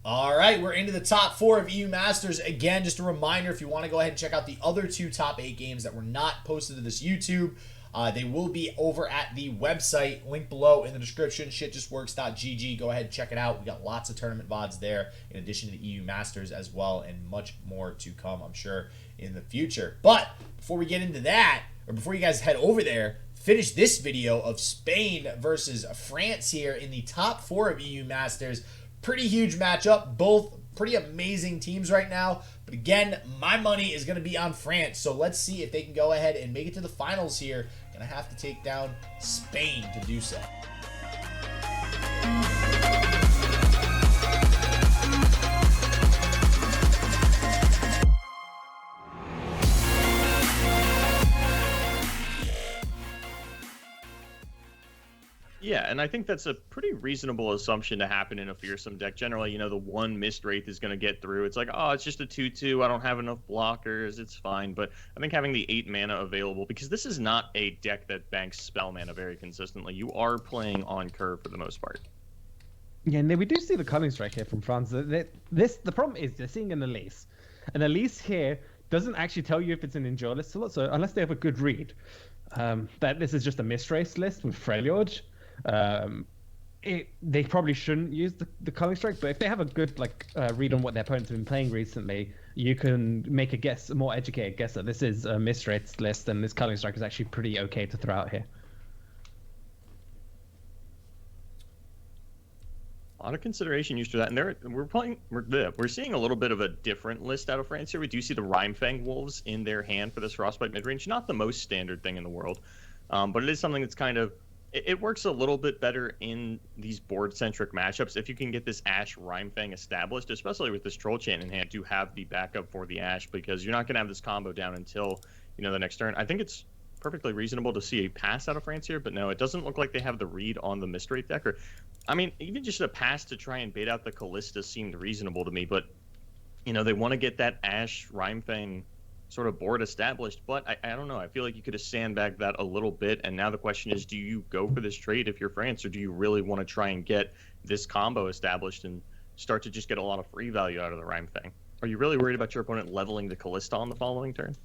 All right, we're into the top 4 of EU Masters. Again, just a reminder, if you want to go ahead and check out the other 2 top 8 games that were not posted to this YouTube, they will be over at the website, link below in the description, shitjustworks.gg. Go ahead and check it out. We got lots of tournament VODs there, in addition to the EU Masters as well, and much more to come, I'm sure, in the future. But before we get into that, or before you guys head over there, finish this video of Spain versus France here in the top 4 of EU Masters. Pretty huge matchup, both pretty amazing teams right now. But again, my money is going to be on France. So let's see if they can go ahead and make it to the finals here. Going to have to take down Spain to do so. Yeah, and I think that's a pretty reasonable assumption to happen in a fearsome deck. Generally, the one missed wraith is going to get through. It's like, oh, it's just a 2/2. I don't have enough blockers. It's fine. But I think having the 8 mana available, because this is not a deck that banks spell mana very consistently. You are playing on curve for the most part. Yeah, and we do see the culling strike here from France. The problem is they're seeing an Elise. An Elise here doesn't actually tell you if it's an endure list or not. So unless they have a good read, that this is just a misrace list with Freljord. They probably shouldn't use the culling strike, but if they have a good read on what their opponents have been playing recently, you can make a more educated guess that this is a misrace list, and this culling strike is actually pretty okay to throw out here. A lot of consideration used for that, and we're seeing a little bit of a different list out of France here. We do see the Rhymefang Wolves in their hand for this Frostbite midrange. Not the most standard thing in the world, but it is something that's kind of. It works a little bit better in these board-centric matchups if you can get this Ashe Rhymefang established, especially with this Troll Chant in hand to have the backup for the Ashe, because you're not going to have this combo down until the next turn. I think it's perfectly reasonable to see a pass out of France here, but no, it doesn't look like they have the read on the Mist-Wraith deck. Or, I mean, even just a pass to try and bait out the Callista seemed reasonable to me, but they want to get that Ashe Rhymefang sort of board established, but I don't know. I feel like you could have sandbagged that a little bit, and now the question is, do you go for this trade if you're France, or do you really want to try and get this combo established and start to just get a lot of free value out of the Rhymefang? Are you really worried about your opponent leveling the Callista on the following turn?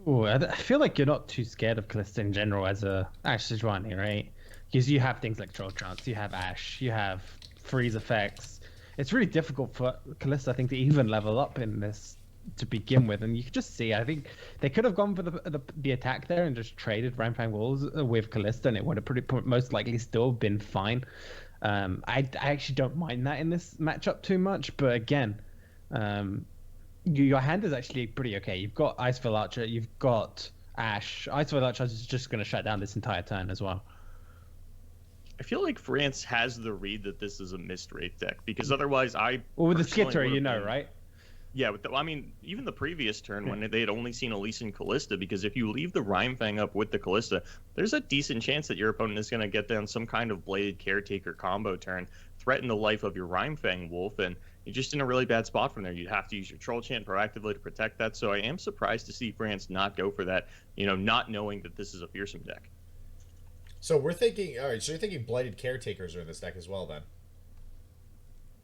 Oh, I feel like you're not too scared of Callista in general as a Ashe Sejuani, right? Because you have things like Troll Chance, you have Ashe, you have freeze effects. It's really difficult for Callista, I think, to even level up in this to begin with, and you can just see, I think they could have gone for the attack there and just traded Rhymefang Wolves with Callista, and it would have most likely still been fine. I actually don't mind that in this matchup too much, but again, your hand is actually pretty okay. You've got Icefield Archer, you've got Ashe. Icefield Archer is just going to shut down this entire turn as well. I feel like France has the read that this is a Mist Wraith deck, because otherwise with the Skitter, right? Yeah, I mean, even the previous turn when they had only seen Elise and Callista, because if you leave the Rhymefang up with the Callista, there's a decent chance that your opponent is going to get down some kind of Bladed Caretaker combo turn, threaten the life of your Rhymefang Wolf, and you're just in a really bad spot from there. You'd have to use your Troll Chant proactively to protect that, so I am surprised to see France not go for that, not knowing that this is a fearsome deck. So we're thinking, all right, so you're thinking Blighted Caretakers are in this deck as well, then?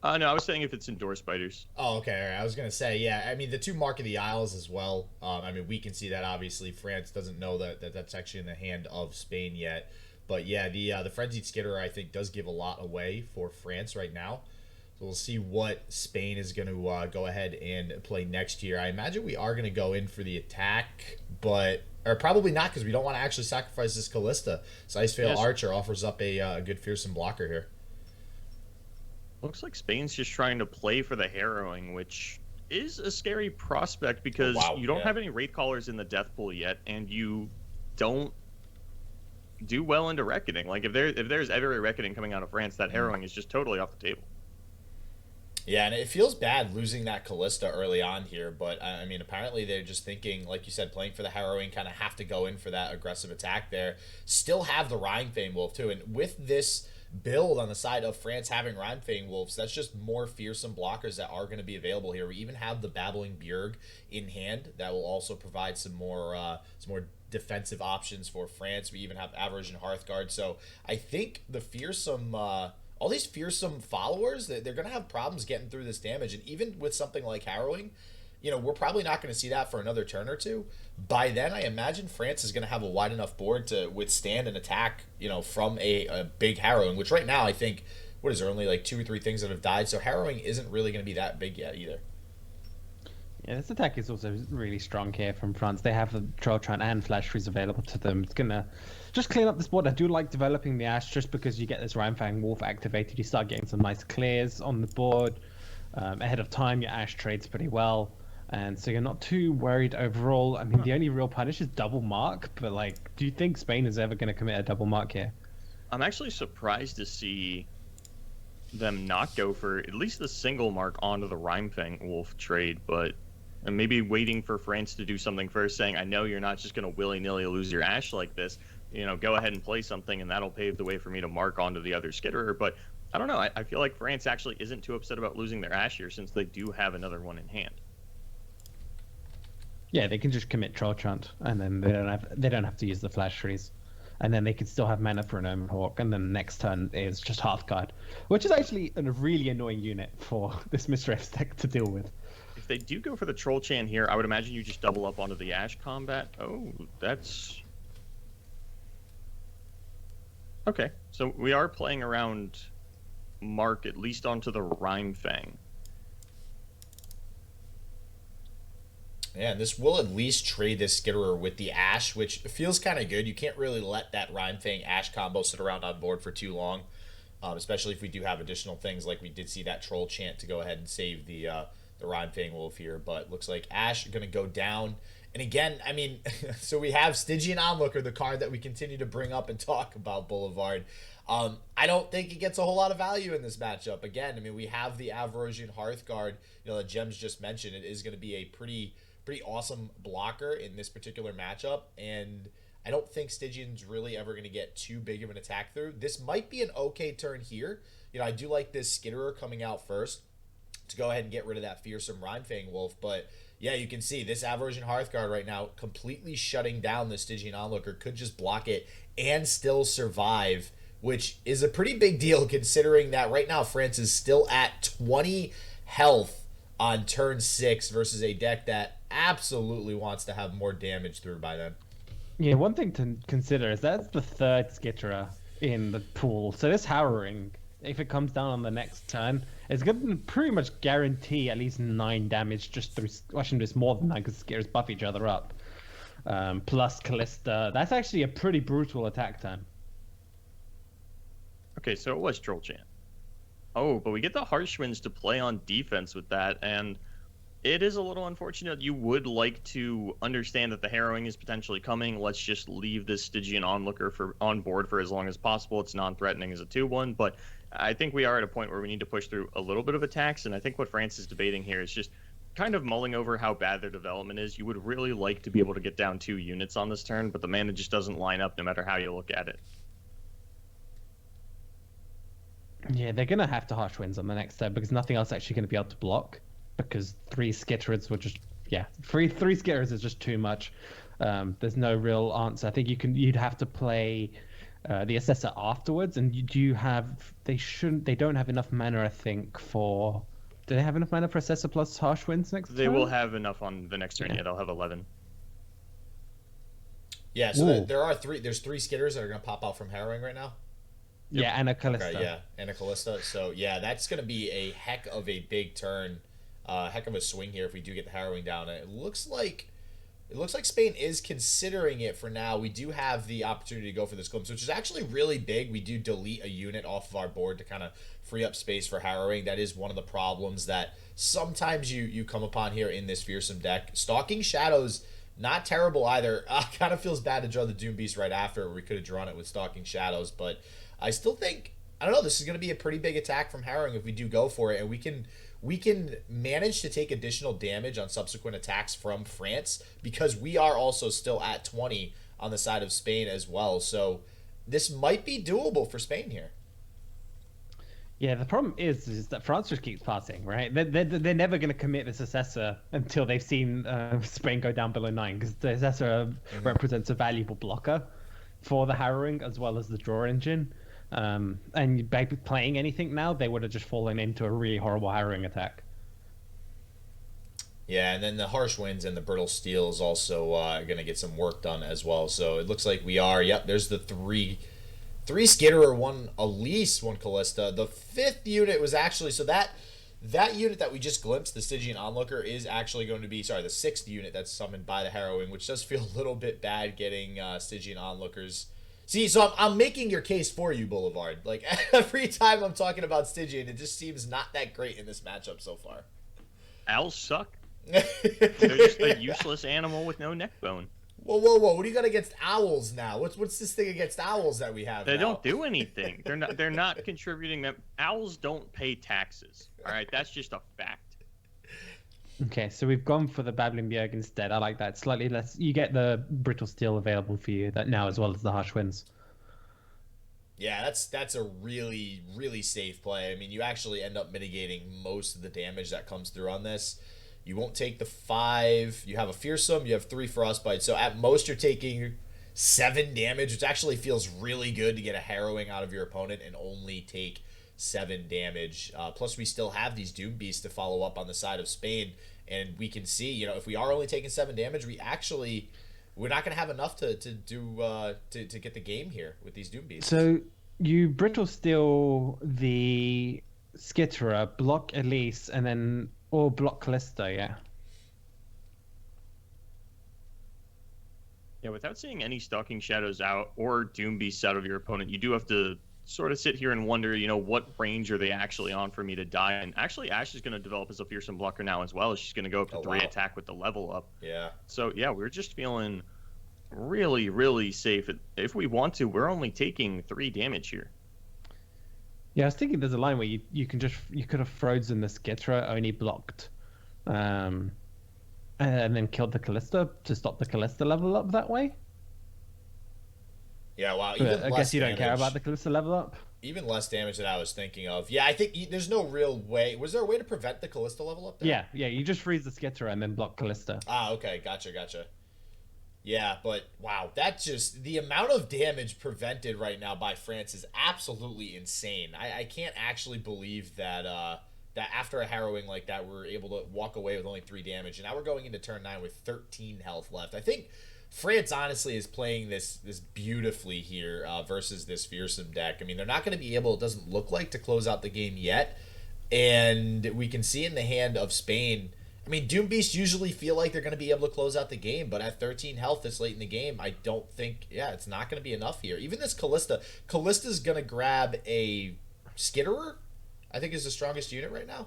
No, I was saying if it's Endure Spiders. Oh, okay. All right. I was going to say, yeah, I mean, the 2 Mark of the Isles as well. I mean, we can see that, obviously. France doesn't know that that's actually in the hand of Spain yet. But, yeah, the Frenzied Skitterer, I think, does give a lot away for France right now. So we'll see what Spain is going to go ahead and play next year. I imagine we are going to go in for the attack, but... Or probably not, because we don't want to actually sacrifice this Callista. So Icefield Archer offers up a good fearsome blocker here. Looks like Spain's just trying to play for the Harrowing, which is a scary prospect because you don't have any Wraith Callers in the death pool yet, and you don't do well into Reckoning. Like, if there's ever a Reckoning coming out of France, that Harrowing is just totally off the table. Yeah, and it feels bad losing that Callista early on here, but, I mean, apparently they're just thinking, like you said, playing for the Harrowing, kind of have to go in for that aggressive attack there. Still have the Rhymefang Wolf, too, and with this build on the side of France having Rhymefang Wolves, that's just more fearsome blockers that are going to be available here. We even have the Babbling Bjerg in hand that will also provide some more defensive options for France. We even have Average and Hearthguard, so I think the fearsome all these fearsome followers, they're going to have problems getting through this damage. And even with something like Harrowing, we're probably not going to see that for another turn or two. By then, I imagine France is going to have a wide enough board to withstand an attack, from a big Harrowing, which right now I think, what is there, only like 2 or 3 things that have died. So Harrowing isn't really going to be that big yet either. Yeah, this attack is also really strong here from France. They have the Trolltron and Flash Freeze available to them. It's going to just clean up this board. I do like developing the Ash just because you get this Rhymefang Wolf activated. You start getting some nice clears on the board. Ahead of time, your Ash trades pretty well. And so you're not too worried overall. I mean, the only real punish is double mark. But, do you think Spain is ever going to commit a double mark here? I'm actually surprised to see them not go for at least the single mark onto the Rhymefang Wolf trade, but and maybe waiting for France to do something first, saying, I know you're not just going to willy-nilly lose your Ash like this. Go ahead and play something, and that'll pave the way for me to mark onto the other Skitterer. But I don't know. I feel like France actually isn't too upset about losing their Ash here since they do have another one in hand. Yeah, they can just commit Trolltron, and then they don't have to use the Flash Freeze. And then they can still have mana for an Omen Hawk, and then the next turn is just Hearthguard, which is actually a really annoying unit for this Mistress deck to deal with. If they do go for the Troll Chan here, I would imagine you just double up onto the Ash combat. Oh, that's... Okay, so we are playing around Mark, at least onto the Rhymefang. Yeah, and this will at least trade this Skitterer with the Ash, which feels kind of good. You can't really let that Rhymefang Ash combo sit around on board for too long, especially if we do have additional things like we did see that Troll Chant to go ahead and save the Rhymefang Wolf here. But looks like Ash going to go down. And again, I mean, so we have Stygian Onlooker, the card that we continue to bring up and talk about, Boulevard. I don't think it gets a whole lot of value in this matchup. Again, I mean, we have the Avarosian Hearthguard, that Gems just mentioned. It is going to be a pretty awesome blocker in this particular matchup, and I don't think Stygian's really ever going to get too big of an attack through. This might be an okay turn here. I do like this Skitterer coming out first to go ahead and get rid of that fearsome Rhymefang Wolf, but yeah, you can see this Avarosian Hearthguard right now completely shutting down the Stygian Onlooker, could just block it and still survive, which is a pretty big deal considering that right now France is still at 20 health on turn 6 versus a deck that absolutely wants to have more damage through by then. Yeah, one thing to consider is that's the third Skitterer in the pool. So this Harrowing, if it comes down on the next turn, it's going to pretty much guarantee at least 9 damage just through... Actually, it's more than 9 because Skitterers buff each other up. Plus Callista. That's actually a pretty brutal attack turn. Okay, so it was Troll Chant. Oh, but we get the Harsh Winds to play on defense with that, and it is a little unfortunate. You would like to understand that the Harrowing is potentially coming. Let's just leave this Stygian Onlooker on board for as long as possible. It's non-threatening as a 2-1, but I think we are at a point where we need to push through a little bit of attacks, and I think what France is debating here is just kind of mulling over how bad their development is. You would really like to be able to get down 2 units on this turn, but the mana just doesn't line up no matter how you look at it. Yeah, they're going to have to Harsh Winds on the next turn because nothing else actually going to be able to block, because 3 Skitterers would just... Yeah, three Skitterers is just too much. There's no real answer. I think you'd have to play the Assessor afterwards, and they don't have enough mana, I think, for... Do they have enough mana for Assessor plus Harsh Winds next turn? They will have enough on the next turn. Yeah, they'll have 11. Yeah, so there's 3 Skitterers that are going to pop out from Harrowing right now. Yep. Yeah, and a Callista. Okay, yeah, and a Callista. So, yeah, that's going to be a heck of a big turn. Heck of a swing here if we do get the Harrowing down. And it looks like Spain is considering it for now. We do have the opportunity to go for this glimpse, which is actually really big. We do delete a unit off of our board to kind of free up space for Harrowing. That is one of the problems that sometimes you come upon here in this fearsome deck. Stalking Shadows, not terrible either. Kind of feels bad to draw the Doom Beast right after. We could have drawn it with Stalking Shadows, but I still think, I don't know, this is going to be a pretty big attack from Harrowing if we do go for it, and we can manage to take additional damage on subsequent attacks from France because we are also still at 20 on the side of Spain as well. So this might be doable for Spain here. Yeah, the problem is that France just keeps passing, right? They're never going to commit this Assessor until they've seen Spain go down below 9, because the Assessor represents a valuable blocker for the Harrowing as well as the draw engine. And by playing anything now, they would have just fallen into a really horrible harrowing attack. Yeah, and then the harsh winds and the brittle steel is also going to get some work done as well. So it looks like we are. Yep, there's the three Skitterer, one Elise, one Callista. The 5th unit was actually that unit that we just glimpsed, the Stygian Onlooker, is actually going to be the 6th unit that's summoned by the Harrowing, which does feel a little bit bad getting Stygian Onlookers. See, so I'm making your case for you, Boulevard. Like, every time I'm talking about Stygian, it just seems not that great in this matchup so far. Owls suck. They're just a useless animal with no neck bone. Whoa, whoa, whoa! What do you got against owls now? What's this thing against owls that we have? They now? don't do anything. They're not contributing. Them owls don't pay taxes. All right, that's just a fact. Okay, so we've gone for the Babbling Bjerg instead. I like that. Slightly less. You get the brittle steel available for you that now, as well as the harsh winds. Yeah, that's a really, really safe play. I mean, you actually end up mitigating most of the damage that comes through on this. You won't take the 5. You have a fearsome. You have 3 frostbite. So at most, you're taking 7 damage, which actually feels really good to get a harrowing out of your opponent and only take 7 damage. Plus, we still have these Doom Beasts to follow up on the side of Spain, and we can see, if we are only taking 7 damage, we're not going to have enough to get the game here with these Doom Beasts. So you brittle steel the Skitterer, block Elise, and then or block Callista, yeah. Yeah, without seeing any Stalking Shadows out or Doom Beasts out of your opponent, you do have to sort of sit here and wonder, what range are they actually on for me to die? And actually, Ash is going to develop as a fearsome blocker now as well. She's going to go up to 3 attack with the level up. Yeah. So, yeah, we're just feeling really, really safe. If we want to, we're only taking 3 damage here. Yeah, I was thinking there's a line where you could have frozen the Skitterer, only blocked, and then killed the Callista to stop the Callista level up that way. Yeah, wow. I guess you don't care about the Callista level up. Even less damage than I was thinking of. Yeah, I think there's no real way. Was there a way to prevent the Callista level up there? Yeah, you just freeze the Skitterer and then block Callista. Ah, okay, gotcha. Yeah, but wow, the amount of damage prevented right now by France is absolutely insane. I can't actually believe that that after a harrowing like that, we're able to walk away with only 3 damage, and now we're going into turn 9 with 13 health left. I think France honestly is playing this beautifully here versus this fearsome deck. I mean, they're not going to be able, it doesn't look like, to close out the game yet, and we can see in the hand of Spain. I mean, Doom Beasts usually feel like they're going to be able to close out the game, but at 13 health this late in the game, I don't think, it's not going to be enough here. Even this Callista's going to grab a Skitterer, I think is the strongest unit right now.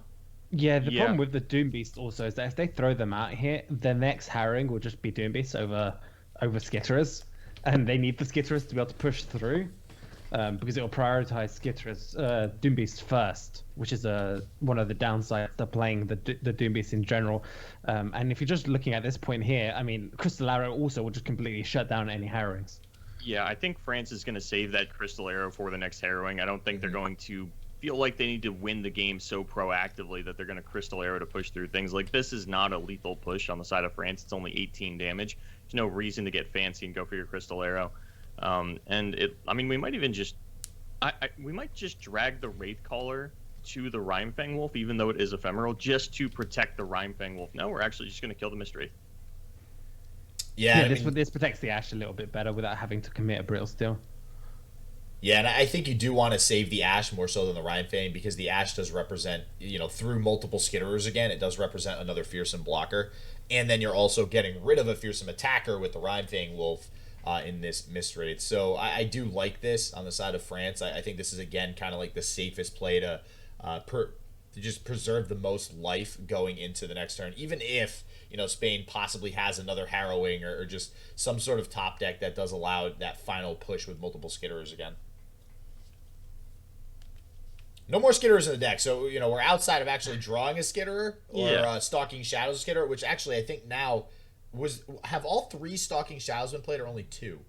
Yeah, the problem with the Doom Beast also is that if they throw them out here, the next harrowing will just be Doom Beasts over Skitterers, and they need the Skitterers to be able to push through. Because it will prioritize Skitterers, Doom Beast first, which is one of the downsides to playing the Doom Beast in general. And if you're just looking at this point here, I mean, Crystal Arrow also will just completely shut down any harrowings. Yeah, I think France is going to save that Crystal Arrow for the next harrowing. I don't think they're going to feel like they need to win the game so proactively that they're going to Crystal Arrow to push through things. Like, this is not a lethal push on the side of France. It's only 18 damage. There's no reason to get fancy and go for your Crystal Arrow. We might even just, we might just drag the Wraithcaller to the Rhymefang Wolf, even though it is ephemeral, just to protect the Rhymefang Wolf. No, we're actually just going to kill the Mist Wraith. Yeah, this protects the Ash a little bit better without having to commit a Brittle Steel. Yeah, and I think you do want to save the Ash more so than the Rhymefang, because the Ash does represent, through multiple Skitterers again, it does represent another fearsome blocker. And then you're also getting rid of a fearsome attacker with the Rhymefang Wolf in this Mist Wraith. So I do like this on the side of France. I think this is, again, kind of like the safest play to just preserve the most life going into the next turn, even if Spain possibly has another harrowing or just some sort of top deck that does allow that final push with multiple Skitterers again. No more Skitterers in the deck, so we're outside of actually drawing a Skitterer or Stalking Shadows Skitterer, which actually I think now have all 3 Stalking Shadows been played or only 2? I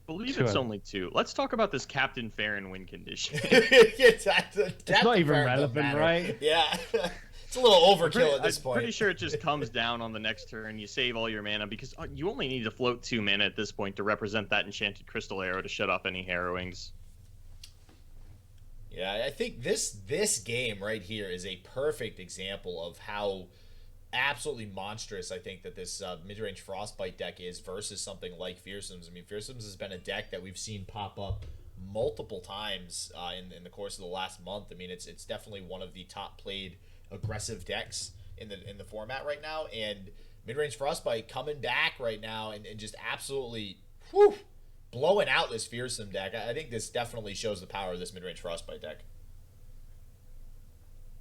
believe it's only 2. Let's talk about this Captain Farron win condition. It's not even relevant, right? Yeah. It's a little overkill at this point. I'm pretty sure it just comes down on the next turn. You save all your mana because you only need to float 2 mana at this point to represent that enchanted Crystal Arrow to shut off any harrowings. Yeah, I think this game right here is a perfect example of how absolutely monstrous I think that this mid-range Frostbite deck is versus something like Fearsome's. I mean, Fearsome's has been a deck that we've seen pop up multiple times in the course of the last month. I mean, it's definitely one of the top played aggressive decks in the format right now, and mid-range Frostbite coming back right now and just absolutely blowing out this Fearsome deck. I think this definitely shows the power of this mid-range Frostbite deck.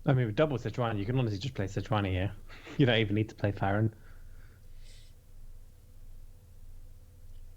I mean, with double Sejuani, you can honestly just play Sejuani here. You don't even need to play Farron.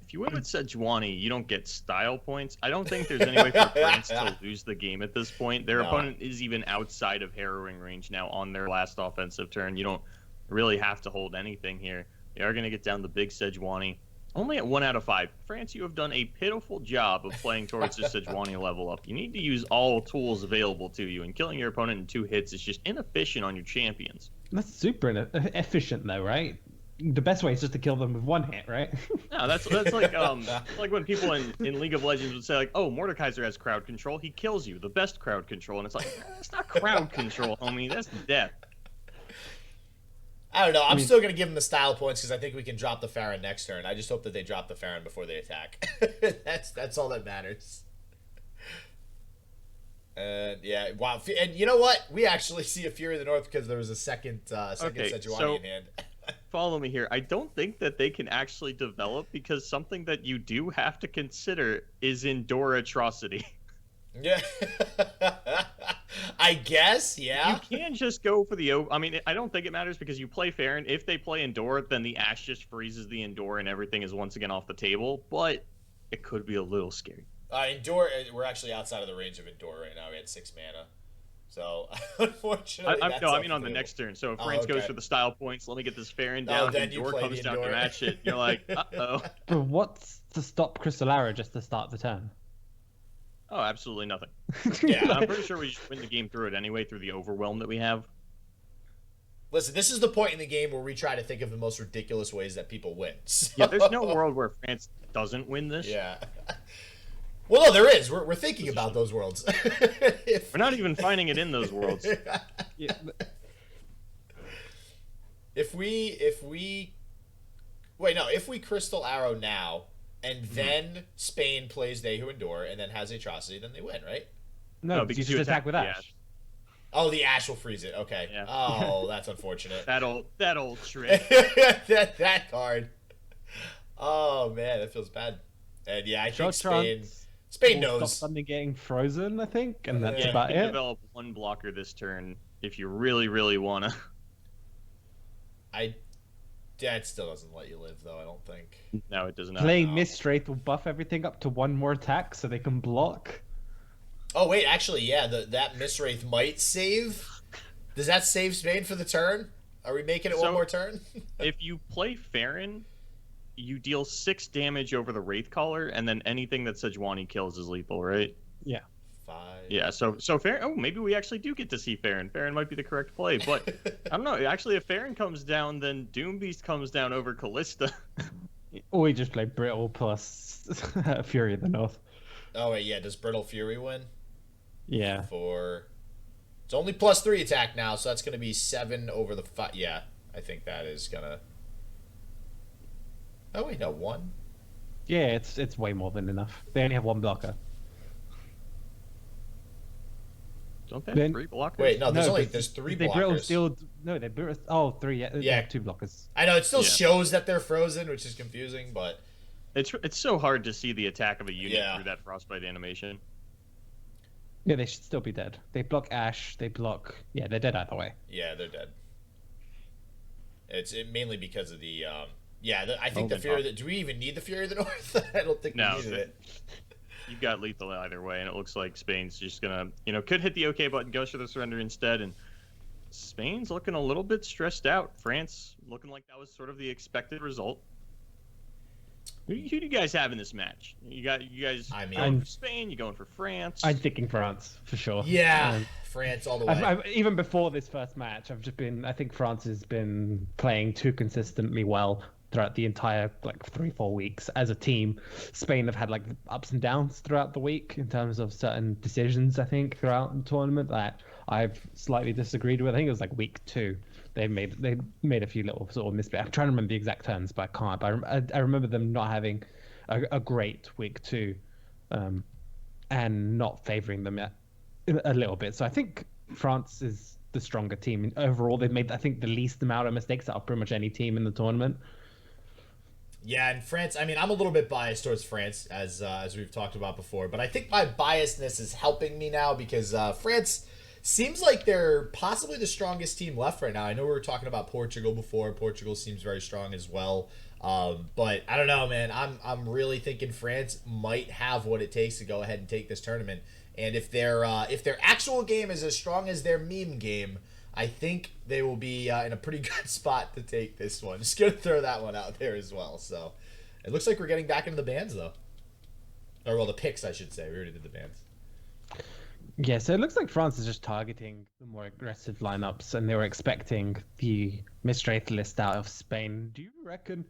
If you win with Sejuani, you don't get style points. I don't think there's any way for France to lose the game at this point. Their opponent is even outside of harrowing range now on their last offensive turn. You don't really have to hold anything here. They are going to get down the big Sejuani. Only at 1 out of 5. France, you have done a pitiful job of playing towards the Sejuani level up. You need to use all tools available to you, and killing your opponent in 2 hits is just inefficient on your champions. That's super efficient, though, right? The best way is just to kill them with 1 hit, right? No, that's like when people in League of Legends would say, like, oh, Mordekaiser has crowd control. He kills you, the best crowd control. And it's like, that's not crowd control, homie. That's death. I don't know. I'm still going to give them the style points because I think we can drop the Farron next turn. I just hope that they drop the Farron before they attack. That's all that matters. Yeah, wow. And you know what? We actually see a Fury of the North because there was a second Sejuani in hand. Follow me here. I don't think that they can actually develop because something that you do have to consider is Endure Atrocity. Yeah. I guess, yeah. You can just go for the... I mean, I don't think it matters because you play Farron. If they play Endure, then the Ash just freezes the Endure and everything is once again off the table. But it could be a little scary. Endure, we're actually outside of the range of Endure right now. We had 6 mana. So, unfortunately, I mean on the next turn. So if France goes for the style points, let me get this Farron down. Then Endure comes down to match it. You're like, uh-oh. But what's to stop Crystal Arrow just to start the turn? Oh, absolutely nothing. Yeah. I'm pretty sure we just win the game through it anyway, through the overwhelm that we have. Listen, this is the point in the game where we try to think of the most ridiculous ways that people win. So... Yeah, there's no world where France doesn't win this. Yeah. Well, no, there is. We're thinking about those worlds. We're not even finding it in those worlds. Yeah. If we Crystal Arrow now, and then Spain plays They Who Endure, and then has Atrocity, then they win, right? No, because you just attack with Ash. Oh, the Ash will freeze it. Okay. Yeah. Oh, that's unfortunate. that old trick. that card. Oh man, that feels bad. And yeah, I think Spain knows. Stop something getting frozen, I think, and that's about you can it. develop 1 blocker this turn if you really, really wanna. That still doesn't let you live, though, I don't think. No, it does not. Playing Mist Wraith will buff everything up to 1 more attack so they can block. Oh, wait, actually, yeah, that Mist Wraith might save. Does that save Spain for the turn? Are we making it 1 more turn? If you play Farron, you deal 6 damage over the Wraith Caller, and then anything that Sejuani kills is lethal, right? Yeah. 5. Yeah, so Farron... Oh, maybe we actually do get to see Farron. Farron might be the correct play, but I don't know. Actually, if Farron comes down, then Doombeast comes down over Callista. Or we just play Brittle plus Fury of the North. Oh, wait, yeah, does Brittle Fury win? Yeah. It's only +3 attack now, so that's going to be 7 over the 5. Yeah, I think that is going to... Oh, wait, no, 1? Yeah, it's way more than enough. They only have 1 blocker. Don't they have 3 blockers? Wait, no, there's 3 blockers. They Brittle... Oh, 3, yeah. They have 2 blockers. I know, it still shows that they're frozen, which is confusing, but... It's so hard to see the attack of a unit through that Frostbite animation. Yeah, they should still be dead. They block Ash, they block... Yeah, they're dead either way. Yeah, they're dead. It's mainly because of the... I think the Fury... Do we even need the Fury of the North? I don't think we needed it. You've got lethal either way, and it looks like Spain's just gonna... could hit the OK button, goes for the surrender instead, and Spain's looking a little bit stressed out. France looking like that was sort of the expected result. Who do you guys have in this match? You guys going for Spain? You going for France? I'm thinking France for sure. Yeah, France all the way. Even before this first match, I think France has been playing too consistently well. throughout the entire like 3-4 weeks as a team. Spain have had like ups and downs throughout the week in terms of certain decisions, I think, throughout the tournament that I've slightly disagreed with. I think it was like week 2. They made a few little sort of mistakes. I'm trying to remember the exact terms, but I can't. But I remember them not having a great week 2, and not favoring them a little bit. So I think France is the stronger team. Overall, they've made, I think, the least amount of mistakes out of pretty much any team in the tournament. Yeah, and France, I mean, I'm a little bit biased towards France, as we've talked about before, but I think my biasness is helping me now because France seems like they're possibly the strongest team left right now. I know we were talking about Portugal before. Portugal seems very strong as well. But I don't know, man. I'm really thinking France might have what it takes to go ahead and take this tournament. And if their actual game is as strong as their meme game, I think they will be in a pretty good spot to take this one. Just gonna throw that one out there as well. So it looks like we're getting back into the bands though, or well, the picks I should say. We already did the bands. Yeah, so it looks like France is just targeting the more aggressive lineups, and they were expecting the Mistrate list out of Spain. Do you reckon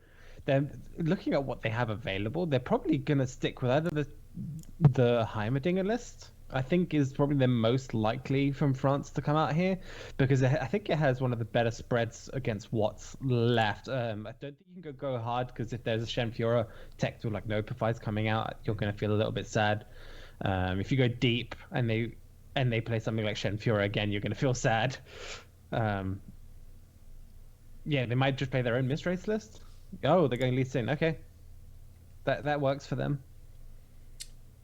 they're looking at what they have available? They're probably gonna stick with either the Heimerdinger list, I think, is probably the most likely from France to come out here, because I think it has one of the better spreads against what's left. I don't think you can go hard, because if there's a Shenfiora tech with like Nopifies coming out, you're going to feel a little bit sad. If you go deep and they play something like Shenfiora again, you're going to feel sad. Yeah, they might just play their own Mistrace list. Oh, they're going Lee Sin. Okay, that works for them.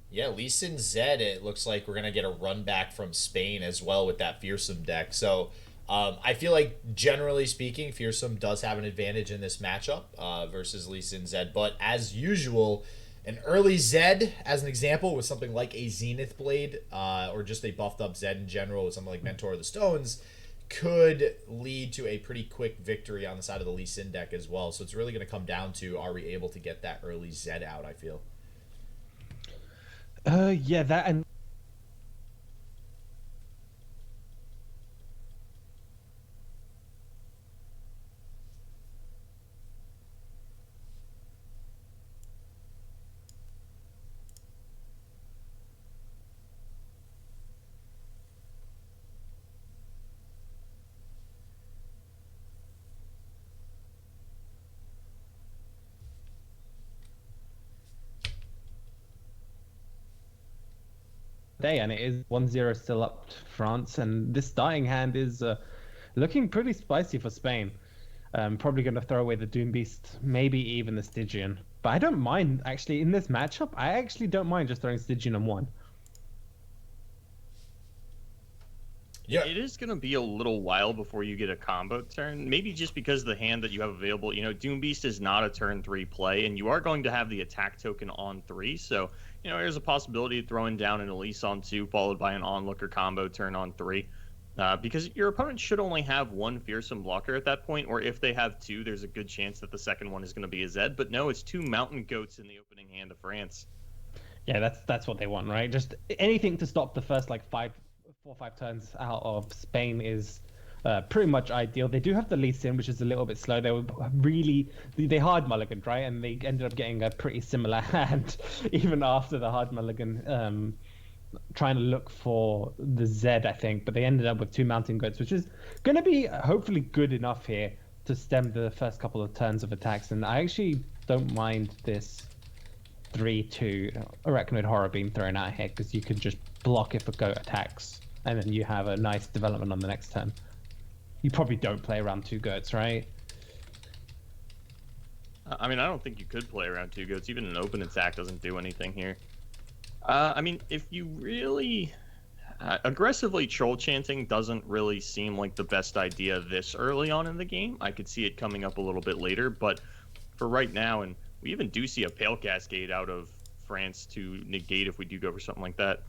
Yeah, Lee Sin Zed, it looks like we're going to get a run back from Spain as well with that Fearsome deck. So I feel like, generally speaking, Fearsome does have an advantage in this matchup versus Lee Sin Zed. But as usual, an early Zed, as an example, with something like a Zenith Blade or just a buffed up Zed in general with something like Mentor of the Stones, could lead to a pretty quick victory on the side of the Lee Sin deck as well. So it's really going to come down to, are we able to get that early Zed out, I feel. Yeah, that and day, and it is 1-0 still up to France, and this dying hand is looking pretty spicy for Spain. Probably going to throw away the Doom Beast, maybe even the Stygian. But I don't mind, actually, in this matchup, I actually don't mind just throwing Stygian on 1. Yeah, it is going to be a little while before you get a combo turn. Maybe just because of the hand that you have available. You know, Doom Beast is not a turn 3 play, and you are going to have the attack token on 3. So, you know, there's a possibility of throwing down an Elise on 2, followed by an onlooker combo turn on 3. Because your opponent should only have 1 Fearsome blocker at that point, or if they have 2, there's a good chance that the second one is going to be a Zed. But no, it's 2 Mountain Goats in the opening hand of France. Yeah, that's what they want, right? Just anything to stop the first like 4 or 5 turns out of Spain is pretty much ideal. They do have the Lee Sin, which is a little bit slow. They were they hard mulliganed, right? And they ended up getting a pretty similar hand even after the hard mulligan, trying to look for the Zed, I think. But they ended up with 2 Mountain Goats, which is going to be hopefully good enough here to stem the first couple of turns of attacks. And I actually don't mind this 3-2 Arachnoid Horror Beam thrown out here, because you can just block if a goat attacks, and then you have a nice development on the next turn. You probably don't play around 2 goats, right? I mean, I don't think you could play around 2 goats. Even an open attack doesn't do anything here. I mean, if you really... aggressively troll chanting doesn't really seem like the best idea this early on in the game. I could see it coming up a little bit later, but for right now, and we even do see a Pale Cascade out of France to negate if we do go for something like that.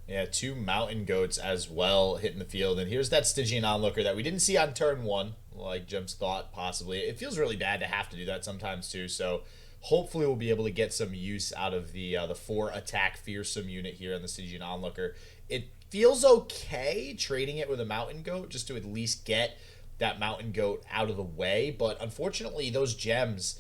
Yeah, 2 Mountain Goats as well hitting the field. And here's that Stygian Onlooker that we didn't see on turn 1, like Gems thought possibly. It feels really bad to have to do that sometimes too, so hopefully we'll be able to get some use out of the 4 attack Fearsome unit here on the Stygian Onlooker. It feels okay trading it with a Mountain Goat just to at least get that Mountain Goat out of the way. But unfortunately, those gems,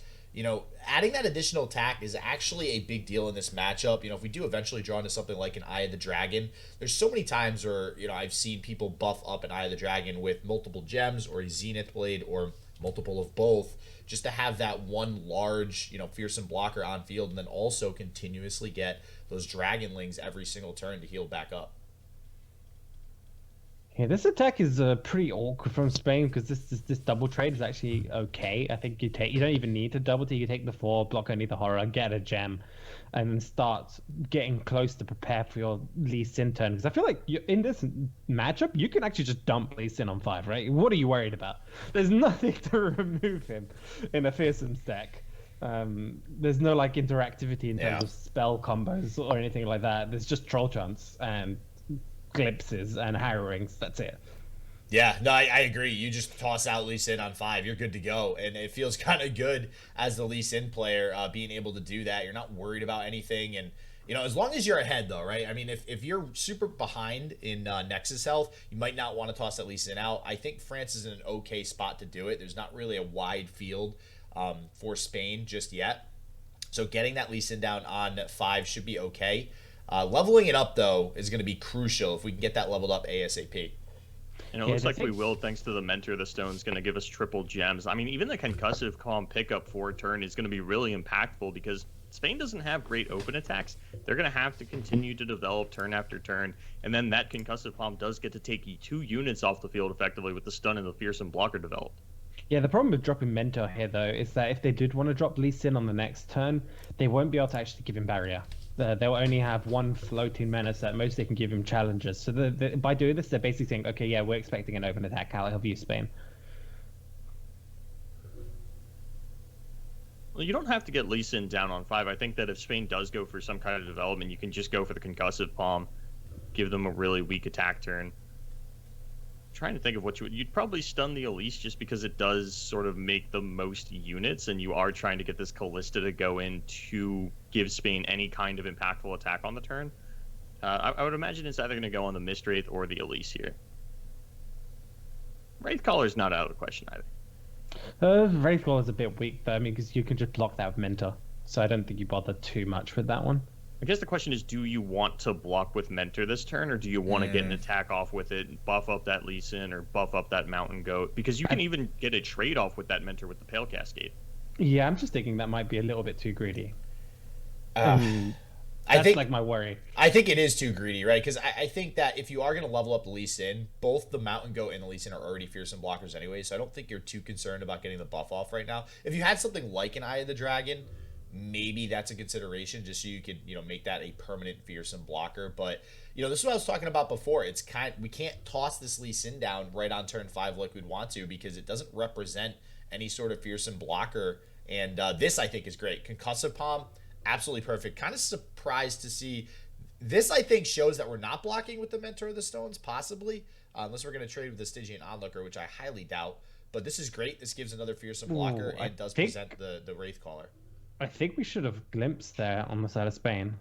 adding that additional attack is actually a big deal in this matchup. If we do eventually draw into something like an Eye of the Dragon, there's so many times where, I've seen people buff up an Eye of the Dragon with multiple gems or a Zenith Blade or multiple of both, just to have that one large, fearsome blocker on field, and then also continuously get those Dragonlings every single turn to heal back up. Yeah, this attack is pretty awkward from Spain because this double trade is actually okay. I think you don't even need to double take. You take the 4, block only the horror, get a gem, and then start getting close to prepare for your Lee Sin turn. Because I feel like in this matchup, you can actually just dump Lee Sin on 5, right? What are you worried about? There's nothing to remove him in a fearsome stack. There's no like interactivity in terms of spell combos or anything like that. There's just troll chance and glimpses and harrowings. That's it. Yeah, no, I agree. You just toss out Lee Sin on 5, you're good to go. And it feels kind of good as the Lee Sin player being able to do that. You're not worried about anything. And, as long as you're ahead, though, right? I mean, if you're super behind in Nexus health, you might not want to toss that Lee Sin out. I think France is in an okay spot to do it. There's not really a wide field for Spain just yet. So getting that Lee Sin down on 5 should be okay. Leveling it up, though, is going to be crucial if we can get that leveled up ASAP. And it looks like we will, thanks to the Mentor. The Stone's going to give us triple gems. I mean, even the Concussive Calm pickup for a turn is going to be really impactful because Spain doesn't have great open attacks. They're going to have to continue to develop turn after turn. And then that Concussive Calm does get to take 2 units off the field effectively with the Stun and the Fearsome Blocker developed. Yeah, the problem with dropping Mentor here, though, is that if they did want to drop Lee Sin on the next turn, they won't be able to actually give him Barrier. They'll only have 1 floating menace. At most, they can give him challenges. So by doing this, they're basically saying, okay, yeah, we're expecting an open attack out of you, Spain. Well, you don't have to get Lee Sin down on 5. I think that if Spain does go for some kind of development, you can just go for the Concussive Palm, give them a really weak attack turn. Trying to think of what you'd probably stun the Elise just because it does sort of make the most units, and you are trying to get this Callista to go in to give Spain any kind of impactful attack on the turn. I would imagine it's either going to go on the Mist Wraith or the Elise here. Wraithcaller is not out of the question either. Wraithcaller is a bit weak though, because you can just block that with Mentor, so I don't think you bother too much with that one. I guess the question is, do you want to block with Mentor this turn, or do you want to get an attack off with it, buff up that Lee Sin, or buff up that Mountain Goat? Because you can even get a trade-off with that Mentor with the Pale Cascade. Yeah, I'm just thinking that might be a little bit too greedy. I think like my worry. I think it is too greedy, right? Because I think that if you are going to level up the Lee Sin, both the Mountain Goat and the Lee Sin are already fearsome blockers anyway, so I don't think you're too concerned about getting the buff off right now. If you had something like an Eye of the Dragon, maybe that's a consideration, just so you could, make that a permanent fearsome blocker. But, this is what I was talking about before. It's we can't toss this Lee Sin down right on turn 5 like we'd want to, because it doesn't represent any sort of fearsome blocker. And this, I think, is great. Concussive Palm, absolutely perfect. Kind of surprised to see this. I think shows that we're not blocking with the Mentor of the Stones, possibly, unless we're going to trade with the Stygian Onlooker, which I highly doubt. But this is great. This gives another fearsome blocker and does present the Wraithcaller. I think we should have glimpsed there on the side of Spain,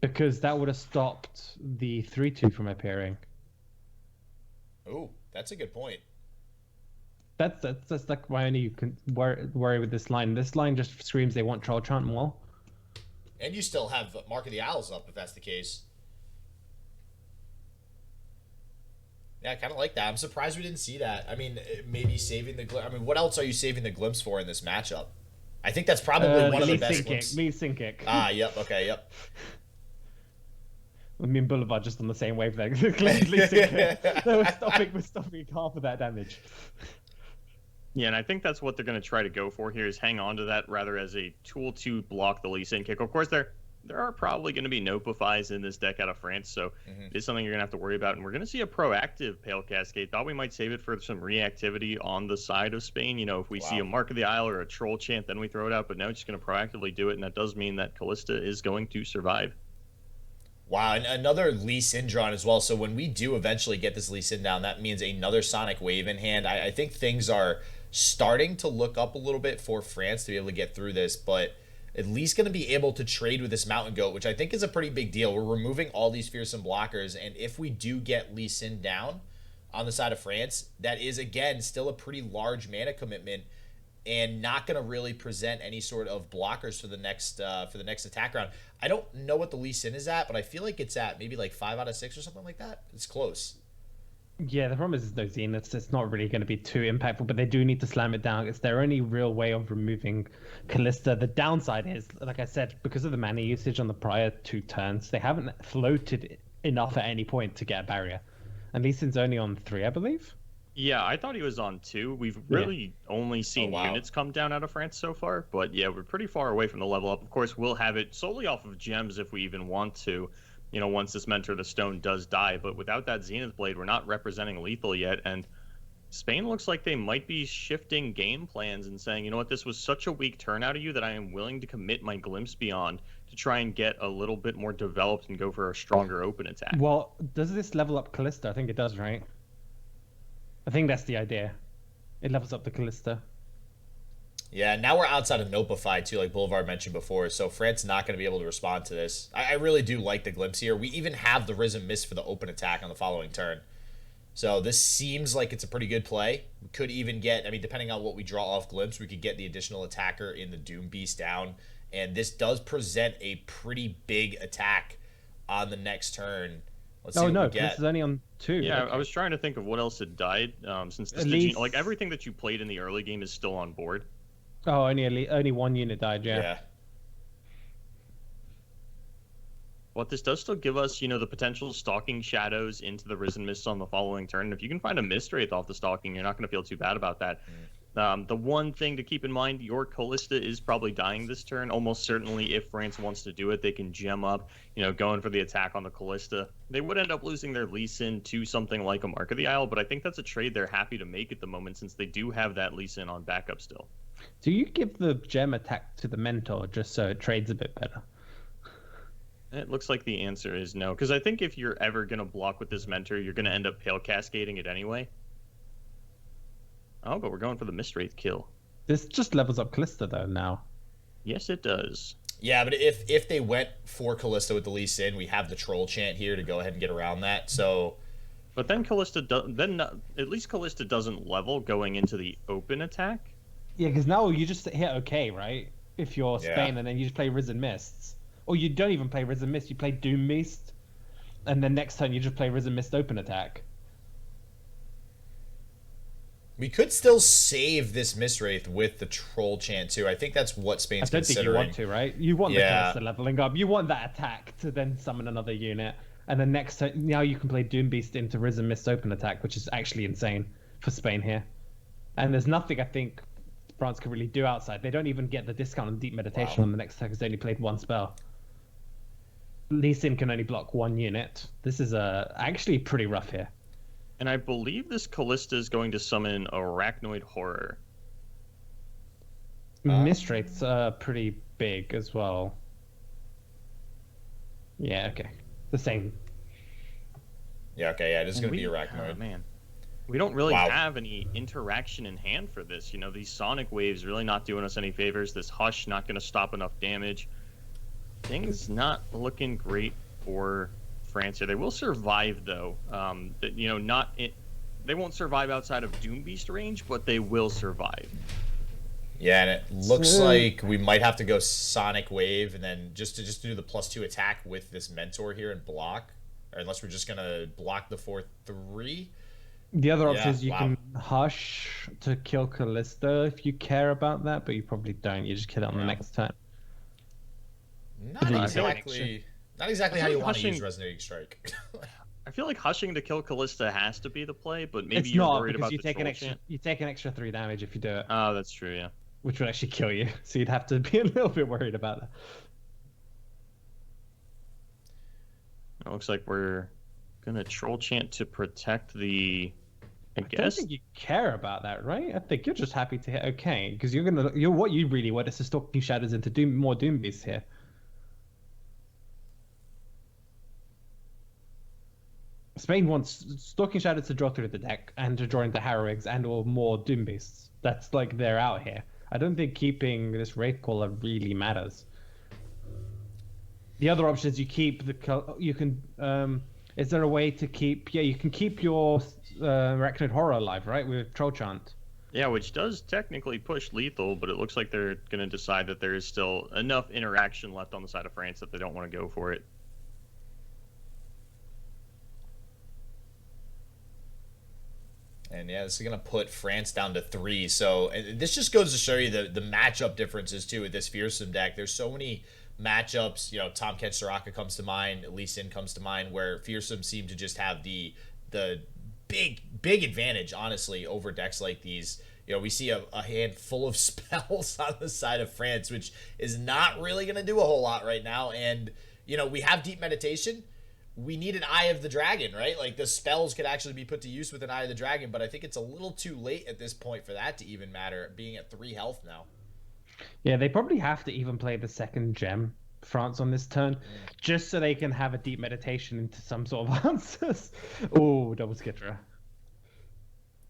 because that would have stopped the 3-2 from appearing. Oh, that's a good point. That's like my only worry with this line. This line just screams they want Troll Chant more. And you still have Mark of the Owls up if that's the case. Yeah, I kind of like that. I'm surprised we didn't see that. I mean, maybe saving the glimpse. I mean, what else are you saving the glimpse for in this matchup? I think that's probably one of the best glimpses. Lee Sin Kick. Yep. Okay, yep. Me and Boulevard just on the same wavelength. Lee Sin Kick. We're stopping half of that damage. Yeah, and I think that's what they're going to try to go for here, is hang on to that rather as a tool to block the Lee Sin Kick. Of course, there are probably going to be Nopifies in this deck out of France, so it's something you're going to have to worry about. And we're going to see a proactive Pale Cascade. Thought we might save it for some reactivity on the side of Spain. If we see a Mark of the Isle or a Troll Chant, then we throw it out. But no, just going to proactively do it, and that does mean that Callista is going to survive. Wow, and another Lee Sin drawn as well. So when we do eventually get this Lee Sin down, that means another Sonic Wave in hand. I think things are starting to look up a little bit for France to be able to get through this, but at least going to be able to trade with this Mountain Goat, which I think is a pretty big deal. We're removing all these fearsome blockers, and if we do get Lee Sin down, on the side of France. That is, again, still a pretty large mana commitment and not going to really present any sort of blockers for the next attack round. I don't know what the Lee Sin is at, but I feel like it's at maybe like 5 out of 6 or something like that. It's close. Yeah, the problem is no Zeniths. It's not really going to be too impactful, but they do need to slam it down. It's their only real way of removing Callista. The downside is, like I said, because of the mana usage on the prior 2 turns, they haven't floated enough at any point to get a barrier. And Lee Sin's only on 3, I believe. Yeah, I thought he was on 2. We've really only seen units come down out of France so far, but yeah, we're pretty far away from the level up. Of course, we'll have it solely off of gems if we even want to, you know, once this Mentor the Stone does die. But without that Zenith Blade, we're not representing lethal yet, and Spain looks like they might be shifting game plans and saying, you know what, this was such a weak turn out of you that I am willing to commit my Glimpse Beyond to try and get a little bit more developed and go for a stronger open attack. Well, does this level up Callista? I think it does, right? I think that's the idea. It levels up the Callista. Yeah, now we're outside of Nopify too, like Boulevard mentioned before, so France not going to be able to respond to this. I really do like the Glimpse here. We even have the Risen Mist for the open attack on the following turn. So this seems like it's a pretty good play. We could even get, I mean, depending on what we draw off Glimpse, we could get the additional attacker in the Doom Beast down. And this does present a pretty big attack on the next turn. Let's see what we get. This is only on 2. Yeah, okay. I was trying to think of what else had died, since this like everything that you played in the early game is still on board. Oh, only 1 unit died, yeah. But this does still give us, you know, the potential Stalking Shadows into the Risen Mists on the following turn. And if you can find a Mist Wraith off the Stalking, you're not going to feel too bad about that. The one thing to keep in mind, your Callista is probably dying this turn. Almost certainly, if France wants to do it, they can gem up, you know, going for the attack on the Callista. They would end up losing their Lee Sin to something like a Mark of the Isle, but I think that's a trade they're happy to make at the moment since they do have that Lee Sin on backup still. Do you give the gem attack to the Mentor just so it trades a bit better? It looks like the answer is no, because I think if you're ever going to block with this Mentor, you're going to end up Pale Cascading it anyway. Oh, but we're going for the Mist Wraith kill. This just levels up Callista, though, now. Yes, it does. Yeah, but if they went for Callista with the Lee Sin, we have the Troll Chant here to go ahead and get around that, so... But then Callista at least Callista doesn't level going into the open attack. Yeah, because now you just hit okay, right? If you're Spain, and then you just play Risen Mists. Or you don't even play Risen Mist, you play Doom Beast, and then next turn you just play Risen Mist open attack. We could still save this Mist Wraith with the Troll Chant too. I think that's what Spain's considering. I don't think you want to, right? You want the Callista leveling up. You want that attack to then summon another unit. And then next turn, now you can play Doom Beast into Risen Mist open attack, which is actually insane for Spain here. And there's nothing I think France can really do outside. They don't even get the discount on Deep Meditation on the next turn because they only played 1 spell. Lee Sin can only block 1 unit. This is actually pretty rough here. And I believe this Callista is going to summon Arachnoid Horror. Mist Wraith's pretty big as well. Yeah, okay. The same. Yeah, okay, yeah, this is going to be Arachnoid. Oh, man. We don't really have any interaction in hand for this. You know, these Sonic Waves really not doing us any favors. This Hush not going to stop enough damage. Things not looking great for France here. They will survive, though. You know, they won't survive outside of Doom Beast range, but they will survive. Yeah, and it looks like we might have to go Sonic Wave and then just to do the +2 attack with this Mentor here and block. Or unless we're just going to block the 4/3. The other option is you can Hush to kill Callista if you care about that, but you probably don't. You just kill it on the next turn. Not exactly how you want to use Resonating Strike. I feel like Hushing to kill Callista has to be the play, but maybe it's you're not, worried about you the take an Troll extra. Chant. You take an extra 3 damage if you do it. Oh, that's true. Yeah. Which would actually kill you, so you'd have to be a little bit worried about that. It looks like we're gonna Troll Chant to protect the. I guess. don't think you care about that, right? I think you're just happy to hit okay, because what you really want is to Stalking Shadows into more Doom Beasts here. Spain wants Stalking Shadows to draw through the deck and to draw into Harrowigs and or more Doom Beasts. That's like they're out here. I don't think keeping this Wraithcaller really matters. The other option is you keep you can Is there a way to keep? Yeah, you can keep your Arachnid Horror alive, right? With Troll Chant. Yeah, which does technically push lethal, but it looks like they're going to decide that there is still enough interaction left on the side of France that they don't want to go for it. And yeah, this is going to put France down to 3. So and this just goes to show you the matchup differences, too, with this Fearsome deck. There's so many matchups. You know, Tahm Kench Soraka comes to mind. Lee Sin comes to mind, where Fearsome seem to just have the big advantage, honestly, over decks like these. You know, we see a handful of spells on the side of France, which is not really going to do a whole lot right now. And, you know, we have Deep Meditation. We need an Eye of the Dragon, right? Like, the spells could actually be put to use with an Eye of the Dragon, but I think it's a little too late at this point for that to even matter, being at 3 health now. Yeah, they probably have to even play the second gem, France, on this turn, just so they can have a Deep Meditation into some sort of answers. Oh, double Skitterer.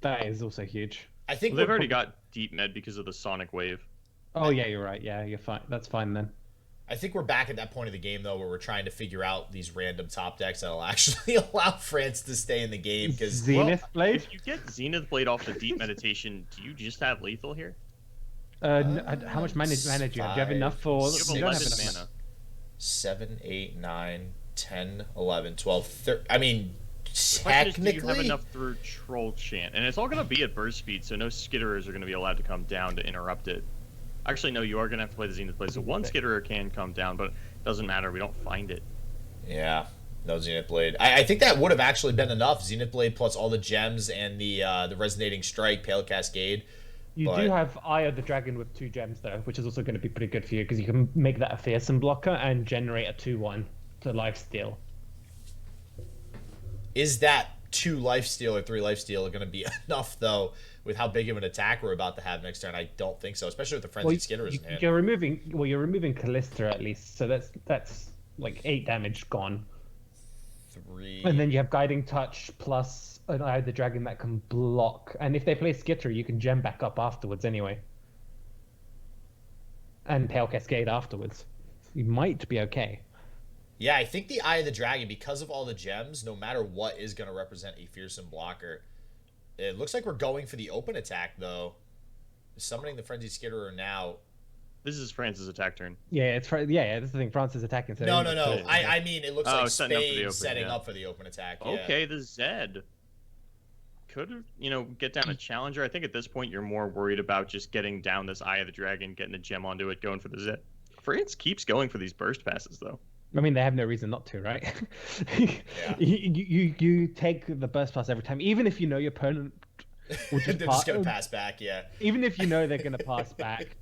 That is also huge. I think they've already got Deep Med because of the Sonic Wave. Oh, yeah, you're right. Yeah, you're fine. That's fine then. I think we're back at that point of the game, though, where we're trying to figure out these random top decks that'll actually allow France to stay in the game. Because Zenith Blade? If you get Zenith Blade off the Deep Meditation, do you just have lethal here? How much mana do you have? Do you have enough for... You have 11 mana. 7, 8, 9, 10, 11, 12, 13... I mean, technically... Do you have enough through Troll Chant? And it's all going to be at burst speed, so no Skitterers are going to be allowed to come down to interrupt it. Actually, no, you are going to have to play the Zenith Blade. So one Skitterer can come down, but it doesn't matter. We don't find it. Yeah, no Zenith Blade. I think that would have actually been enough. Zenith Blade plus all the gems and the Resonating Strike, Pale Cascade. You do have Eye of the Dragon with 2 gems, though, which is also going to be pretty good for you, because you can make that a Fearsome blocker and generate a 2-1 to lifesteal. Is that 2 lifesteal or 3 lifesteal going to be enough, though, with how big of an attack we're about to have next turn? I don't think so, especially with the Frenzied Skitterers in hand. You're removing Callista at least, so that's like 8 damage gone. 3. And then you have Guiding Touch plus an Eye of the Dragon that can block. And if they play Skitter, you can gem back up afterwards anyway. And Pale Cascade afterwards. You might be okay. Yeah, I think the Eye of the Dragon, because of all the gems, no matter what, is going to represent a fearsome blocker. It looks like we're going for the open attack, though. Summoning the Frenzied Skitterer now. This is France's attack turn. Yeah, that's the thing. France is attacking. So No. I mean, it looks like Spain setting yeah. up for the open attack. Yeah. Okay, the Zed. Could, get down a challenger. I think at this point you're more worried about just getting down this Eye of the Dragon, getting the gem onto it, going for the Zed. France keeps going for these burst passes, though. I mean, they have no reason not to, right? Yeah. you take the burst pass every time, even if you know your opponent will They're just going to pass back, yeah. Even if you know they're going to pass back,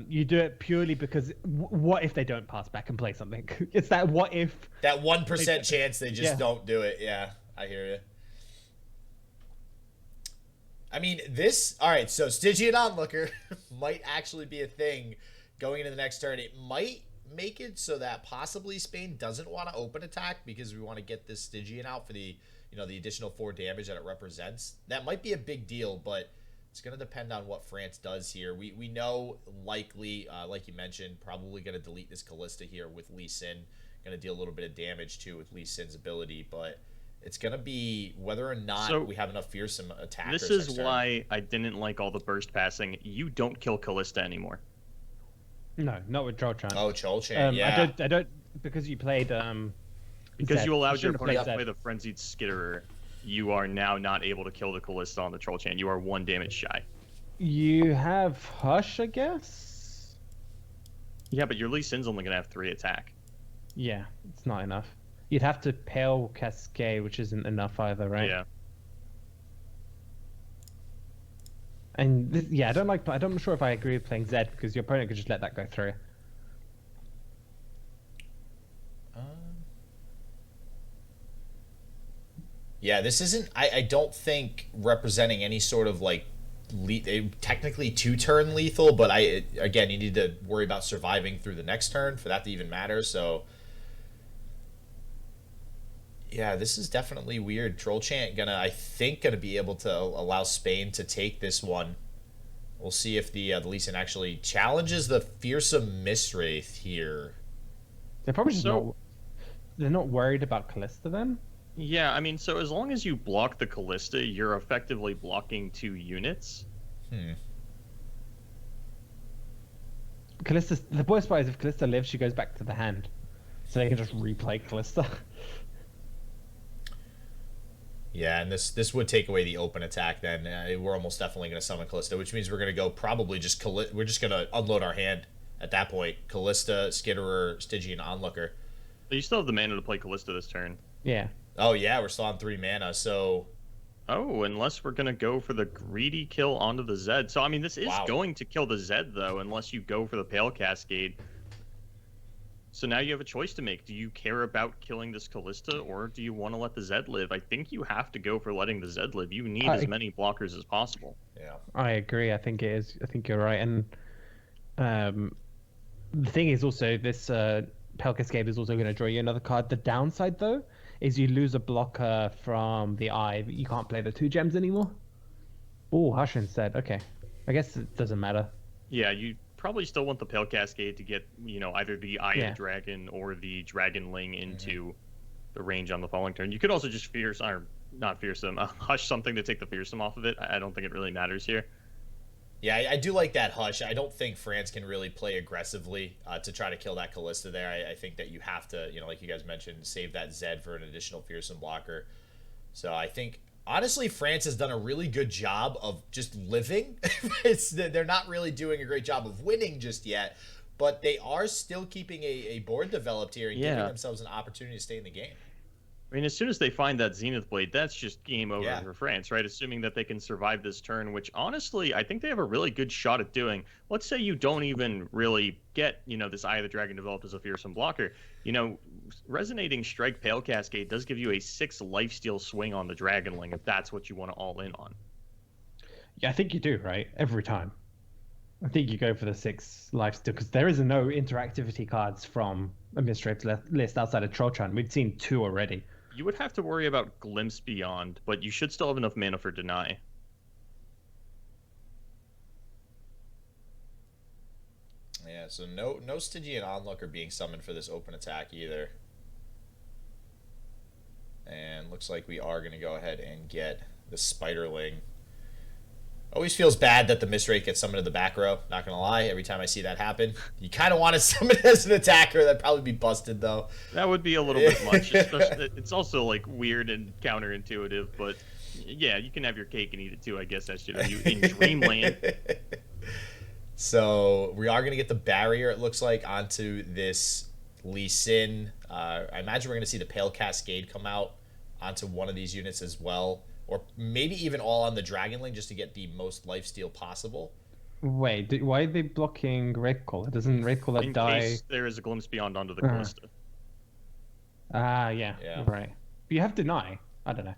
you do it purely because what if they don't pass back and play something? It's that what if... That 1% chance they just don't do it. Yeah, I hear you. I mean, this... All right, so Stygian Onlooker might actually be a thing going into the next turn. It might make it so that possibly Spain doesn't want to open attack because we want to get this Stygian out for the, the additional 4 damage that it represents. That might be a big deal, but it's going to depend on what France does here. We know likely, like you mentioned, probably going to delete this Callista here with Lee Sin. Going to deal a little bit of damage, too, with Lee Sin's ability, but... It's going to be whether or not we have enough fearsome attackers. This is why I didn't like all the burst passing. You don't kill Callista anymore. No, not with Troll Chant. Oh, Troll Chant, yeah. I don't, because you played... because Zed. you allowed your have opponent to play the Frenzied Skitterer, you are now not able to kill the Callista on the Troll Chant. You are 1 damage shy. You have Hush, I guess? Yeah, but your Lee Sin's only going to have 3 attack. Yeah, it's not enough. You'd have to Pale Cascade, which isn't enough either, right? Yeah. And yeah, I'm not sure if I agree with playing Zed because your opponent could just let that go through. Yeah, this isn't. I don't think representing any sort of like technically 2-turn lethal, but again you need to worry about surviving through the next turn for that to even matter. So. Yeah, this is definitely weird. Troll Chant I think gonna be able to allow Spain to take this one. We'll see if the Lee Sin actually challenges the fearsome Mistwraith here. They're probably just not. they're not worried about Callista then? Yeah, I mean, so as long as you block the Callista, you're effectively blocking 2 units. Callista, the worst part is if Callista lives, she goes back to the hand, so they can just replay Callista. Yeah, and this would take away the open attack then. We're almost definitely going to summon Callista, which means we're going to go probably just we're just going to unload our hand at that point. Callista, Skitterer, Stygian Onlooker. But you still have the mana to play Callista this turn. Yeah. Oh yeah, we're still on 3 mana, so... Oh, unless we're going to go for the greedy kill onto the Zed. So, I mean, this is going to kill the Zed, though, unless you go for the Pale Cascade. So now you have a choice to make. Do you care about killing this Callista, or do you want to let the Zed live? I think you have to go for letting the Zed live. You need as many blockers as possible. Yeah. I agree. I think it is. I think you're right. And the thing is also, this Pale Cascade is also going to draw you another card. The downside, though, is you lose a blocker from the Eye. You can't play the 2 gems anymore. Oh, Hush instead. Okay. I guess it doesn't matter. Yeah, you probably still want the Pale Cascade to get, you know, either the Eye of the Dragon or the Dragonling into the range on the following turn. You could also just Hush something to take the Fearsome off of it. I don't think it really matters here. Yeah, I do like that Hush. I don't think France can really play aggressively to try to kill that Callista there. I think that you have to, you know, like you guys mentioned, save that Zed for an additional Fearsome blocker. So I think, honestly, France has done a really good job of just living. They're not really doing a great job of winning just yet, but they are still keeping a board developed here and giving themselves an opportunity to stay in the game. I mean, as soon as they find that Zenith Blade, that's just game over for France, right? Assuming that they can survive this turn, which honestly, I think they have a really good shot at doing. Let's say you don't even really get, you know, this Eye of the Dragon developed as a fearsome blocker. You know, Resonating Strike Pale Cascade does give you a 6 lifesteal swing on the Dragonling if that's what you want to all in on. Yeah, I think you do, right? Every time. I think you go for the 6 lifesteal because there is no interactivity cards from Administrator's list outside of Trollchant. We've seen 2 already. You would have to worry about Glimpse Beyond, but you should still have enough mana for Deny. Yeah, so no Stygian Onlooker being summoned for this open attack either. And looks like we are going to go ahead and get the Spiderling. Always feels bad that the miss rate gets summoned to the back row. Not going to lie, every time I see that happen. You kind of want to summon it as an attacker. That'd probably be busted, though. That would be a little bit much. It's also, like, weird and counterintuitive, but yeah, you can have your cake and eat it too, I guess. That's just you in Dreamland. So we are going to get the barrier, it looks like, onto this Lee Sin. I imagine we're going to see the Pale Cascade come out onto one of these units as well. Or maybe even all on the Dragonling just to get the most lifesteal possible. Wait, why are they blocking Raidcaller? Doesn't Raidcaller die? In case there is a Glimpse Beyond onto the Callista. Yeah, right. But you have Deny. I don't know.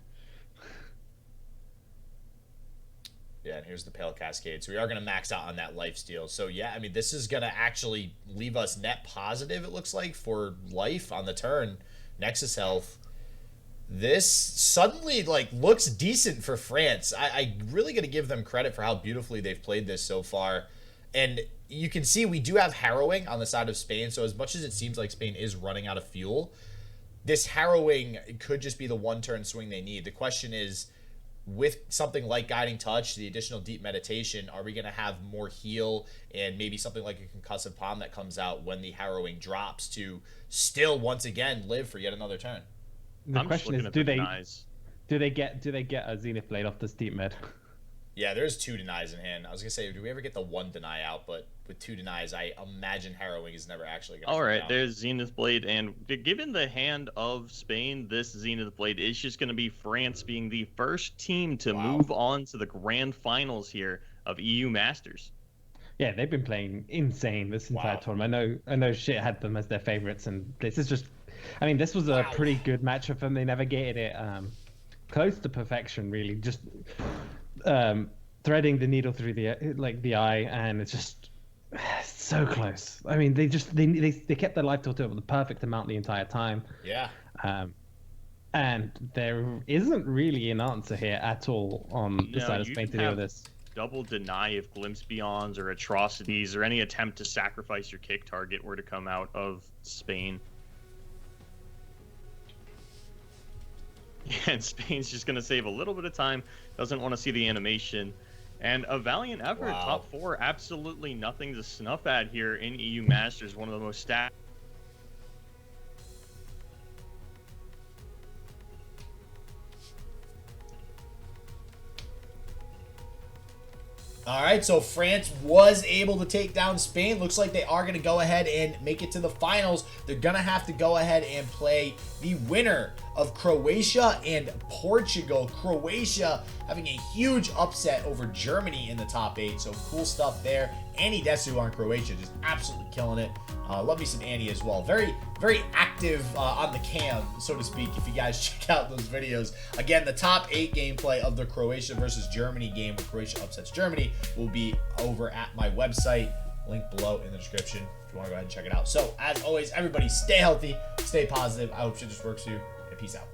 Yeah, and here's the Pale Cascade. So we are going to max out on that lifesteal. So yeah, I mean, this is going to actually leave us net positive, it looks like, for life on the turn. Nexus health. This suddenly, like, looks decent for France. I really got to give them credit for how beautifully they've played this so far. And you can see we do have Harrowing on the side of Spain, so as much as it seems like Spain is running out of fuel, this Harrowing could just be the one-turn swing they need. The question is, with something like Guiding Touch, the additional Deep Meditation, are we going to have more heal and maybe something like a Concussive Palm that comes out when the Harrowing drops to still, once again, live for yet another turn? The question is, do they get a Zenith Blade off this Deep Med? Yeah, there's 2 denies in hand. I was gonna say, do we ever get the 1 deny out? But with 2 denies, I imagine Harrowing is never actually gonna. All right, there's Zenith Blade, and given the hand of Spain, this Zenith Blade is just gonna be France being the first team to move on to the grand finals here of EU Masters. Yeah, they've been playing insane this entire tournament. I know shit had them as their favorites, and this is just. I mean, this was a pretty good matchup for them. They navigated it close to perfection, really. Just threading the needle through the eye, and it's just so close. I mean, they kept their life total with the perfect amount the entire time. Yeah. And there isn't really an answer here at all on the side of Spain to deal with this. Double deny if Glimpse Beyonds or Atrocities or any attempt to sacrifice your kick target were to come out of Spain. And Spain's just going to save a little bit of time. Doesn't want to see the animation. And a valiant effort. Wow. Top 4, absolutely nothing to snuff at here in EU Masters. One of the most stacked. All right, so France was able to take down Spain. Looks like they are going to go ahead and make it to the finals. They're going to have to go ahead and play the winner of Croatia and Portugal. Croatia having a huge upset over Germany in the top 8, so cool stuff there. Annie Desu on Croatia, just absolutely killing it. Love me some Annie as well. Very, very active on the cam, so to speak, if you guys check out those videos. Again, the top 8 gameplay of the Croatia versus Germany game where Croatia upsets Germany will be over at my website. Link below in the description if you want to go ahead and check it out. So, as always, everybody stay healthy, stay positive. I hope shit just works for you, and peace out.